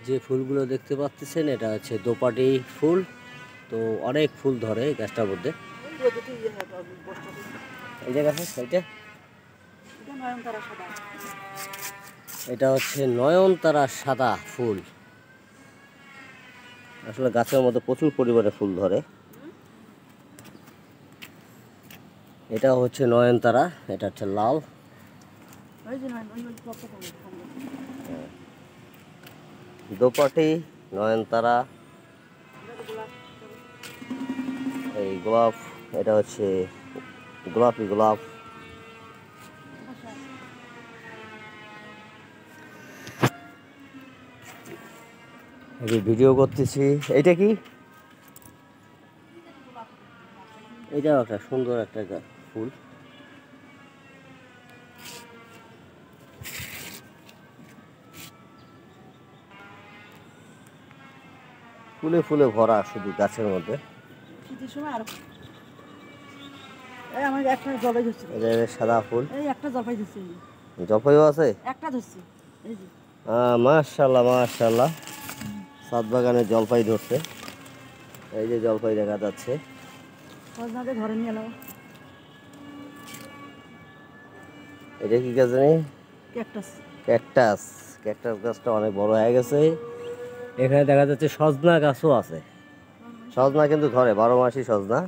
যে ফুলগুলো দেখতে পাচ্ছেন এটা হচ্ছে দোপাটি ফুল। তো অনেক ফুল ধরে গাছটার মধ্যে। এই যে গাছ এটা হচ্ছে নয়নতারা সাদা ফুল। আসলে গাছের মধ্যে প্রচুর পরিমাণে ফুল ধরে। এটা হচ্ছে নয়নতারা, এটা হচ্ছে লাল। দোপাটি, নয়নতারা, এই গোলাপ, এটা হচ্ছে গোলাপি গোলাপ। ভিডিও করতেছি। এইটা কি? এটাও একটা সুন্দর একটা ফুল। ফুলে ফুলে ভরা শুধু গাছের মধ্যে। সাদা ফুল, জলপাইও আছে। মাশাআল্লাহ মাশাআল্লাহ, ছাদ বাগানে জলপাই ধরছে। এই যে জলপাই দেখা যাচ্ছে। এটা কি গাছ জানি? ক্যাকটাস। ক্যাকটাস, ক্যাকটাস গাছটা অনেক বড় হয়ে গেছে। এখানে দেখা যাচ্ছে সজনা গাছও আছে। সজনা কিন্তু ধরে 12 মাসই সজনা।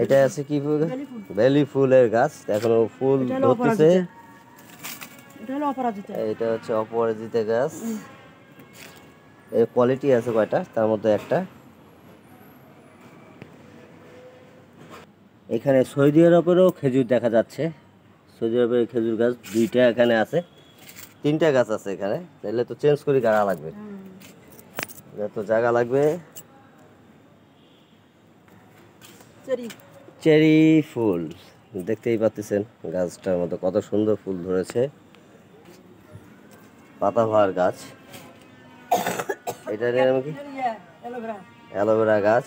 এটা আছে কি ফুল? বেলি ফুলের গাছ, এখনো ফুল ধরতেছে। এটা হচ্ছে অপরাজিতা গাছ। এর কোয়ালিটি আছে কয়টা, তার মধ্যে একটা। এখানে সৌদি আরবেরও খেজুর দেখা যাচ্ছে। সৌদি আরবের খেজুর গাছ দুইটা এখানে আছে, 3টা গাছ আছে এখানে। তাহলে তো চেঞ্জ করে জায়গা লাগবে, তো জায়গা লাগবে। চেরি ফুল দেখতেই পাচ্ছেন, গাছটার মধ্যে কত সুন্দর ফুল ধরেছে। পাতাবাহার গাছ। এটা নাম কি? অ্যালোভেরা গাছ।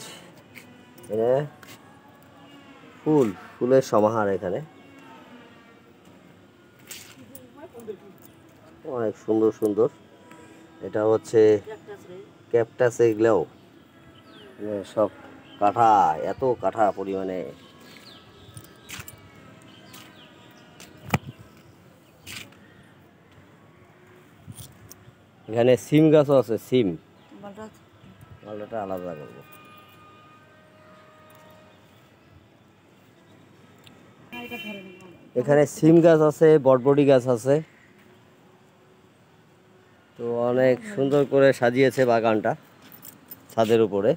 ফুল, ফুলের সমাহার এখানে। অনেক সুন্দর সুন্দর। এটা হচ্ছে ক্যাকটাস। এগুলোও সব কাঠা, এত কাঠা পরিমাণে। এখানে সিম গাছও আছে। সিম মালটা আলাদা করবো। এখানে সিম গাছ আছে, বটবটি গাছ আছে। তো অনেক সুন্দর করে সাজিয়েছে বাগানটা ছাদের উপরে।